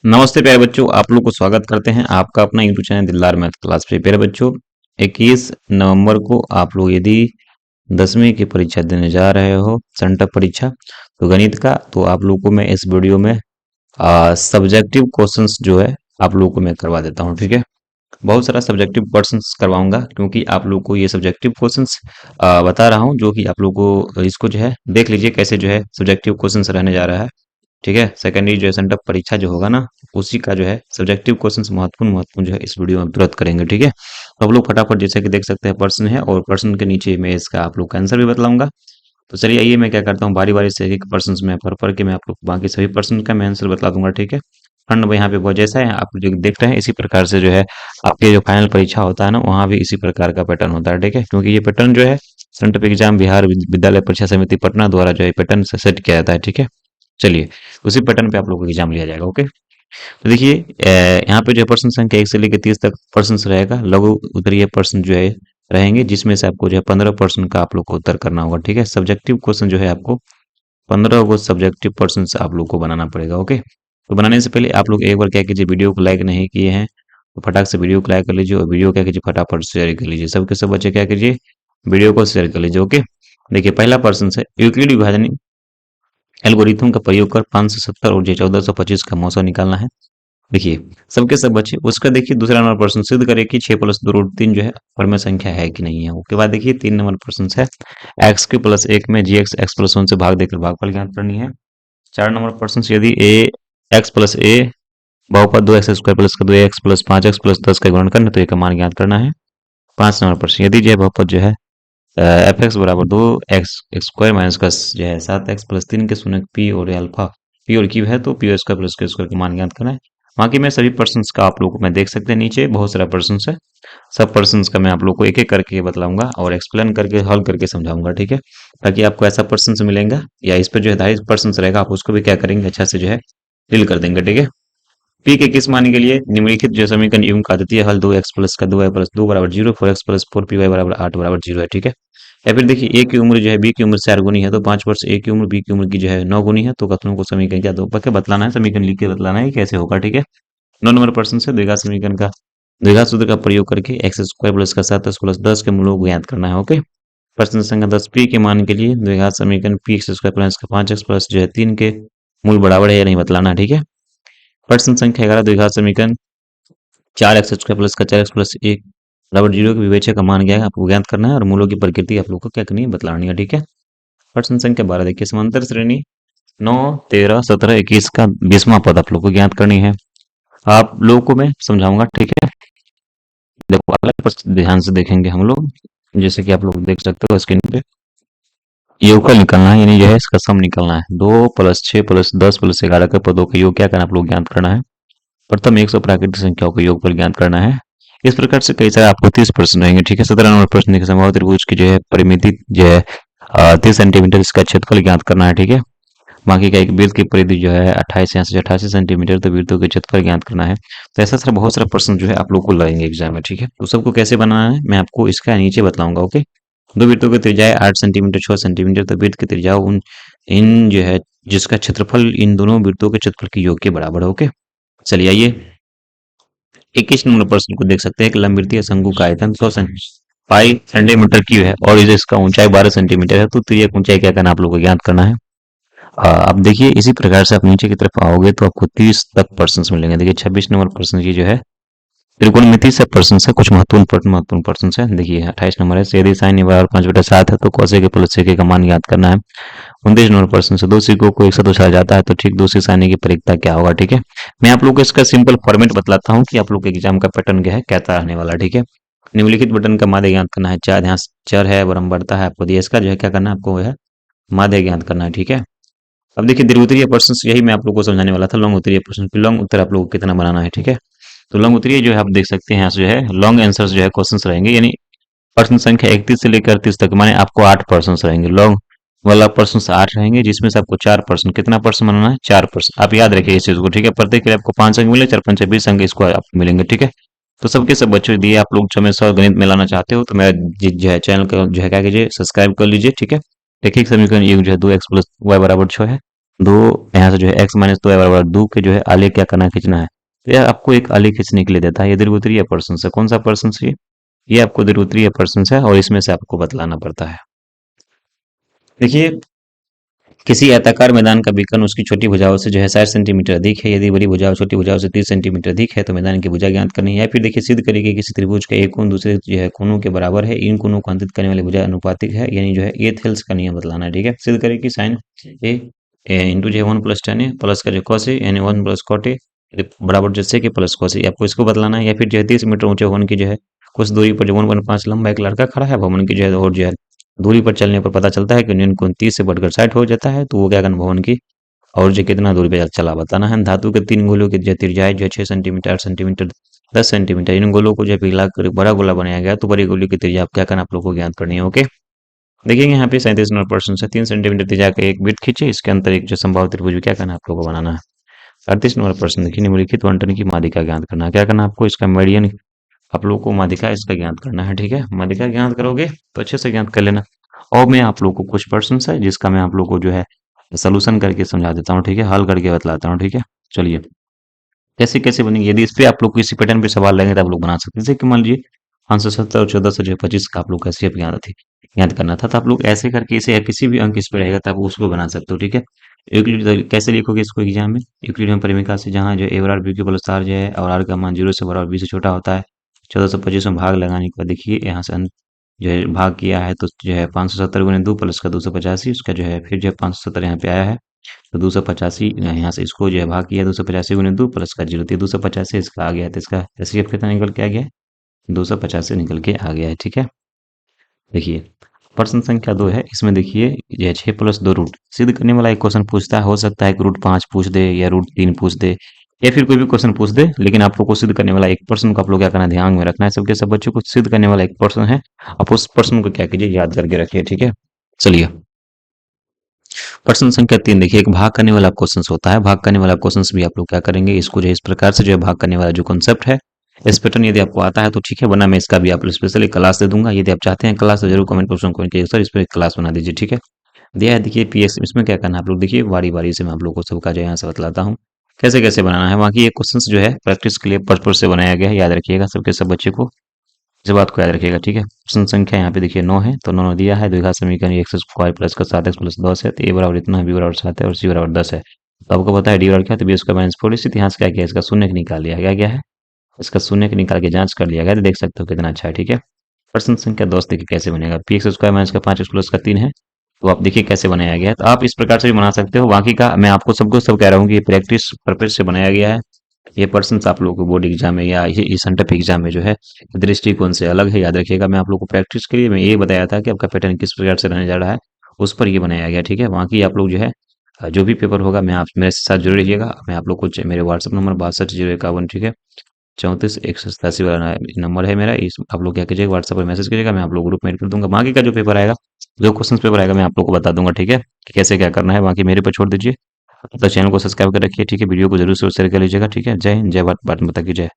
नमस्ते प्यारे बच्चों, आप लोग को स्वागत करते हैं आपका अपना यूट्यूब चैनल दिलदार मैथ क्लास पे। प्यारे बच्चों, 21 नवंबर को आप लोग यदि 10वीं की परीक्षा देने जा रहे हो, सेंटअप परीक्षा तो गणित का, तो आप लोग को मैं इस वीडियो में सब्जेक्टिव क्वेश्चंस जो है आप लोग को मैं करवा देता हूँ। ठीक है, बहुत सारा सब्जेक्टिव क्वेश्चंस करवाऊंगा क्योंकि आप लोग को ये सब्जेक्टिव क्वेश्चंस बता रहा हूँ, जो कि आप लोग को इसको जो है देख लीजिए कैसे जो है सब्जेक्टिव क्वेश्चंस रहने जा रहा है। ठीक है, सेकेंडरी जो है सेंटअप परीक्षा जो होगा ना, उसी का जो है सब्जेक्टिव क्वेश्चंस महत्वपूर्ण महत्वपूर्ण जो है इस वीडियो में तुरंत करेंगे। ठीक है, तो आप लोग फटाफट जैसे कि देख सकते हैं प्रश्न है और प्रश्न के नीचे मैं इसका आप लोग का आंसर भी बतलाऊंगा। तो चलिए आइए मैं क्या करता हूँ, बारी बारी से एक एक प्रश्न में पढ़ के मैं आप लोग को बाकी सभी प्रश्न का मैं आंसर बतला दूंगा। ठीक है, खंड में यहाँ पे वो जैसा है आप जो देख रहे हैं इसी प्रकार से जो है आपके जो फाइनल परीक्षा होता है ना, वहाँ भी इसी प्रकार का पैटर्न होता है। ठीक है, क्योंकि ये पैटर्न जो है सेंट्रल एग्जाम बिहार विद्यालय परीक्षा समिति पटना द्वारा जो है पैटर्न से सेट किया जाता है। ठीक है, चलिए उसी पैटर्न पे आप लोगों को एग्जाम लिया जाएगा। ओके, तो देखिए यहाँ पे जो प्रश्न संख्या 1 से लेकर 30 तक प्रश्न रहेगा, लघु उत्तरीय प्रश्न जो है रहेंगे, जिसमें से आपको जो है 15 प्रश्न का आप लोग को उत्तर करना होगा। ठीक है, सब्जेक्टिव क्वेश्चन जो है आपको 15 को सब्जेक्टिव प्रश्न से आप लोग को बनाना पड़ेगा। ओके, तो बनाने से पहले आप लोग एक बार क्या कीजिए, वीडियो को लाइक नहीं किए हैं तो फटाक से वीडियो को लाइक कर लीजिए और वीडियो क्या कीजिए फटाफट शेयर कर लीजिए, सबके सब बच्चे क्या कीजिए वीडियो को शेयर कर लीजिए। ओके, देखिए पहला प्रश्न है, यूक्लिड विभाजन एल्गोरिथम का प्रयोग कर 570 और जे 1425 का मौसा निकालना है। देखिए सबके सब बच्चे उसका देखिए दूसरा नंबर प्रश्न, सिद्ध करे कि 6 प्लस 2√3 जो है परमेय संख्या है कि नहीं है। उसके बाद देखिए 3 नंबर प्रश्न है, एक्स के प्लस 1 में जी एक्स एक्स प्लस 1 से भाग देकर भागफल ज्ञात करनी है। 4 नंबर प्रश्न, यदि ए एक्स प्लस ए बहुपद 2x² प्लस का 2x प्लस 5x प्लस 10 का गुणन करना, तो एक का मान ज्ञात करना है। 5 नंबर प्रश्न, यदि जो बहुपद जो है एफ एक्स बराबर 2x² माइनस का जो है 7x प्लस 3 के शून्य पी और अल्फा पी और क्यू है, तो P square plus Q square का मान ज्ञात करना है। बाकी मैं सभी प्रश्नस का आप लोगों को मैं देख सकते हैं नीचे बहुत सारा प्रश्न है, सब प्रश्नस का मैं आप लोग को एक एक करके बताऊंगा और एक्सप्लेन करके हल करके समझाऊंगा। ठीक है, ताकि आपको ऐसा प्रश्न मिलेगा या इस पर जो है आधारित प्रश्न रहेगा, आप उसको भी क्या करेंगे अच्छा से जो है डील कर देंगे। ठीक है, पी के किस मान के लिए निम्नलिखित जो समीकरण युग्म का द्वितीय हल 2x प्लस का 2y प्लस 2 बराबर 0, 4x प्लस 4py बराबर 8 बराबर 0 है। ठीक है, या फिर देखिए ए की उम्र जो है बी की उम्र से 4 गुनी है, तो 5 वर्ष ए की उम्र बी की उम्र की जो है 9 गुनी है, तो कथनों को समीकरण क्या दो पक्के बतलाना है, समीकरण लिख के बतलाना है कैसे होगा। ठीक है, 9 नंबर प्रश्न से द्विघात समीकरण का द्विघात सूत्र का प्रयोग करके एक्स स्क्वायर प्लस का 7x प्लस 10 के मूलों को ज्ञात करना है। ओके, प्रश्न संख्या 10, पी के मान के लिए द्विघात समीकरण पी एक्स स्क्वायर प्लस का 5x प्लस जो है 3 के मूल बराबर है या नहीं बतलाना है। ठीक है, प्रश्न संख्या 11, द्विघात समीकरण 4x² प्लस का 4x प्लस 1 बराबर 0 के विवेचक का मान क्या है आपको ज्ञात करना है और मूलों की प्रकृति आप लोग को क्या करनी है बतलानी है। ठीक है, प्रश्न संख्या 12, देखिए समांतर श्रेणी 9, 13, 17, 21 का 20वां पद आप लोग को ज्ञात करनी है। आप लोगों को मैं समझाऊंगा। ठीक है, देखो अलग प्रश्न ध्यान से देखेंगे हम लोग, जैसे कि आप लोग देख सकते हो स्क्रीन पे, योगफल निकालना है, यानी जो है इसका सम निकालना है। 2 प्लस 6 प्लस 10 प्लस 11 के पदों का योग क्या करना आप लोग ज्ञात करना है। प्रथम 100 प्राकृतिक संख्याओं का योगफल ज्ञात करना है। इस प्रकार से कई सारे आपको 30 प्रश्न रहेंगे। ठीक है, 17 नंबर प्रश्न के समबाहु त्रिभुज की जो है परिमिति जो है 30 सेंटीमीटर, इसका क्षेत्रफल ज्ञात करना है। ठीक है, बाकी का एक वृत्त की परिधि जो है 28 यहाँ से 88 सेंटीमीटर, तो वृत्तों के क्षेत्रफल ज्ञात करना है। तो ऐसा सारा बहुत सारा प्रश्न जो है आप लोग को लगेंगे एग्जाम में। ठीक है, तो सबको कैसे बनाना है मैं आपको इसका नीचे बताऊंगा। ओके, दो वृत्तों की त्रिज्या 8 सेंटीमीटर 6 सेंटीमीटर, तो वृत्त की त्रिज्या उन इन जो है जिसका क्षेत्रफल इन दोनों वृत्तों के क्षेत्रफल के योग के बराबर है। ओके, चलिए आइए 21 नंबर प्रश्न को देख सकते हैं कि लंबवृत्तीय शंकु का आयतन 100 पाई सेंटीमीटर क्यूब है और इसका ऊंचाई 12 सेंटीमीटर है, तो त्रिज्या ऊंचाई क्या करना आप लोगों को ज्ञात करना है। अब देखिए इसी प्रकार से आप नीचे की तरफ आओगे तो आपको 30 तक प्रश्न मिलेंगे। देखिए 26 नंबर प्रश्न ये जो है त्रिकोणमिति से प्रश्न है, कुछ महत्वपूर्ण प्रश्न है। देखिए 28 नंबर है, यदि साइन बराबर 5/7 है तो cos के प्लस सेक का मान ज्ञात करना है। 29 नंबर प्रश्न से दो सिक्कों को एक साथ उछाला जाता है तो ठीक दूसरी सारणी की परिकता क्या होगा। ठीक है, मैं आप लोग को इसका सिंपल फॉर्मेट बतलाता हूँ कि आप लोग के एग्जाम का पैटर्न क्या है, कैसा रहने वाला। ठीक है, निम्नलिखित बटन का माध्य ज्ञात करना है। चार यहाँ चर है बरम्बरता है, आपको दिया, इसका जो है क्या करना है आपको है माध्य ज्ञात करना है। ठीक है, अब देखिए दीर्घोत्तरीय प्रश्न यही मैं आप लोग को समझाने वाला था, लॉन्ग उत्तरीय प्रश्न की लॉन्ग उत्तर आप लोग को कितना बनाना है। ठीक है, तो लॉन्ग उत्तरीय जो है आप देख सकते हैं यहाँ से जो है लॉन्ग आंसर्स जो है क्वेश्चंस रहेंगे, यानी प्रश्न संख्या 31 से लेकर 30 तक, माने आपको 8 प्रश्न रहेंगे। लॉन्ग वाला प्रश्न 8 रहेंगे, जिसमें से आपको 4 प्रश्न, कितना प्रश्न बनाना है 4 प्रश्न, आप याद रखिए इस चीज को। ठीक है, प्रत्येक के लिए आपको 5 अंक मिले, 4 5 20 अंक इसको आपको मिलेंगे। ठीक है, तो सबके सब बच्चों दिए आप लोग हमेशा गणित में लाना चाहते हो तो मेरा जो है चैनल का जो है क्या कीजिए सब्सक्राइब कर लीजिए। ठीक है, एक एक समीकरण ये जो है 2x प्लस वाई बराबर 6 है, दो, यहाँ से जो है x माइनस 2 के जो है आलेख क्या करना है, खींचना है। तो यह आपको एक आलेख खींचने के लिए देता है। ये दीर्घवृत्तीय पर्सन है। कौन सा पर्सन ये आपको दीर्घवृत्तीय पर्सन है और इसमें से आपको बतलाना पड़ता है। देखिए, किसी आयताकार मैदान का विकर्ण उसकी छोटी भुजाओं से जो है 60 सेंटीमीटर अधिक है। यदि बड़ी भुजाओं छोटी भुजाओं से 30 सेंटीमीटर अधिक है तो मैदान की भुजा ज्ञात करनी है। या फिर देखिए, सिद्ध करिए कि किसी त्रिभुज का एक कोण दूसरे जो है कोणों के बराबर है। इन कोणों को अंकित करने वाली भुजा अनुपातिक है, यानी जो है ये थेल्स का नियम बतलाना है। ठीक है, सिद्ध करिए कि साइन ए इंटू जो है 1 + tan a प्लस का जो cos a यानी 1 + cot a बराबर जो sec a plus cos a, आपको इसको बतलाना है। या फिर जो है 30 मीटर ऊंचे भवन की जो है कुछ दूरी पर जो 1/5 लंबा एक लड़का खड़ा है भवन की जो है, और जो है दूरी पर चलने पर पता चलता है कि न्यून कोण 30 से बढ़कर 60 हो जाता है। तो वो क्या करना, भवन की और जो कितना दूरी पे चला बताना है। धातु के 3 गोलों की जो त्रिज्याएं जो है 6 सेंटीमीटर, 8 सेंटीमीटर, 10 सेंटीमीटर, इन गोलों को जो है पिघलाकर एक बड़ा गोला बनाया गया। तो बड़ी गोली की त्रिज्या आप क्या करना, आप लोग को ज्ञात करनी है। ओके, देखिएगा यहाँ पे 37 से 3 सेंटीमीटर त्रिज्या का एक वृत्त खींचे, इसके अंतर एक जो संभावित त्रिभुज क्या करना है, आप लोग को बनाना है। 38 देखिए, निम्नलिखित बंटन की माध्यिका ज्ञात करना है। क्या करना है आपको, इसका मीडियन आप लोग को माध्यिका इसका ज्ञात करना है। ठीक है, माध्यिका ज्ञात करोगे तो अच्छे से ज्ञात कर लेना। और मैं आप लोग को कुछ प्रश्न है जिसका मैं आप लोग को जो है सोल्यूशन करके समझा देता हूँ। ठीक है, हल करके बतलाता हूँ। ठीक है, चलिए कैसे कैसे बनेगी। यदि इस पे आप लोग किसी पैटर्न पे सवाल लेंगे तो आप लोग बना सकते हैं। जैसे कि मान लीजिए 570 और 14 से जो 25 का आप लोग कैसे ज्ञात करना था, तो आप लोग ऐसे करके इसे, या किसी भी अंक इस पे रहेगा तो आप उसको बना सकते हो। ठीक है, यूक्लिड कैसे लिखोगे इसको एग्जाम में, यूक्लिडियन परिमेय से जहाँ जो ए बराबर बी के प्लस आर जो है और आर का मान 0 से बड़ा और बी से छोटा होता है। 1425 में भाग लगाने के बाद देखिए यहाँ से जो है भाग किया है तो जो है 570 गुने 2 प्लस का 285, उसका जो है फिर जो है 570 यहाँ पे आया है। तो 285 यहाँ से इसको जो है भाग किया, 285 गुने 2 प्लस का 0, तो 285 इसका आ गया। तो इसका एचसीएफ कितना निकल के आ गया है, 285 निकल के आ गया है। ठीक है, देखिए प्रश्न संख्या 2 है। इसमें देखिए ये 6 + 2 रूट सिद्ध करने वाला एक क्वेश्चन पूछता है। हो सकता है कि √5 पूछ दे या √3 पूछ दे या फिर कोई भी क्वेश्चन पूछ दे, लेकिन आप लोग को सिद्ध करने वाला एक प्रश्न को आप लोग क्या करना, ध्यान में रखना है। सबके सब बच्चों को सिद्ध करने वाला एक प्रश्न है, आप उस प्रश्न को क्या कीजिए, याद करके रखिए। ठीक है, चलिए प्रश्न संख्या 3 देखिए, एक भाग करने वाला क्वेश्चन होता है। भाग करने वाला क्वेश्चन भी आप लोग क्या करेंगे, इसको जो है इस प्रकार से जो है भाग करने वाला जो कॉन्सेप्ट है, इस पैटर्न यदि आपको आता है तो ठीक है, वरना मैं इसका भी आप स्पेशली क्लास दे दूंगा। यदि आप चाहते हैं क्लास तो जरूर कमेंट बॉक्स में कमेंट कीजिए, सर इस पर एक क्लास बना दीजिए। ठीक है, दिया है देखिए पीएस, इसमें क्या करना है आप लोग देखिए, बारी बारी से मैं आप लोग को सबका जो है यहाँ से बतलाता हूँ कैसे कैसे बनाना है। बाकी ये क्वेश्चन जो है प्रैक्टिस के लिए पर्पज से बनाया गया है, याद रखिएगा सबके सब बच्चे को इस बात को याद रखिएगा। ठीक है, प्रश्न संख्या यहाँ पे देखिए 9 है, तो 9 दिया है। द्विघात समीकरण x² प्लस का 7x प्लस 10 है, तो a बराबर इतना है, b बराबर 7 है और c बराबर 10 है। तो आपको पता है d बराबर क्या है, तो b² माइनस 4 इसी यहाँ से क्या किया, इसका शून्य निकाल लिया गया। क्या है, इसका शून्य निकाल के जांच कर लिया गया, तो देख सकते हो कितना अच्छा है। ठीक है, प्रश्न संख्या 10 देखिए कैसे बनेगा, px² माइनस का 5x प्लस का 3 है। तो आप देखिए कैसे बनाया गया है, तो आप इस प्रकार से भी बना सकते हो। बाकी का मैं आपको सबको सब कह रहा हूँ कि ये प्रैक्टिस पर्पज से बनाया गया है। ये पर्सन आप लोगों को बोर्ड एग्जाम में या ये सेंटअप एग्जाम में जो है दृष्टिकोण से अलग है, याद रखिएगा। मैं आप लोग को प्रैक्टिस के लिए मैं ये बताया था कि आपका पैटर्न किस प्रकार से रहने जा रहा है, उस पर ये बनाया गया। ठीक है, बाकी आप लोग जो है जो भी पेपर होगा मैं आप मेरे साथ जुड़े रहिएगा। मैं आप लोग को मेरे व्हाट्सअप नंबर 62 051, ठीक है 34 187 वाला नंबर है मेरा। इस आप लोग क्या कीजिएगा, व्हाट्सएप पर मैसेज करिएगा, मैं आप लोग ग्रुप में ऐड कर दूंगा। बाकी का जो पेपर आएगा, जो क्वेश्चन पेपर आएगा, मैं आप लोग को बता दूंगा। ठीक है, कि कैसे क्या करना है, बाकी मेरे पर छोड़ दीजिए। तो चैनल को सब्सक्राइब कर रखिए। ठीक है, वीडियो को जरूर से शेयर कर लीजिएगा। ठीक है, जय हिंद, जय भारत, भारत माता की जय।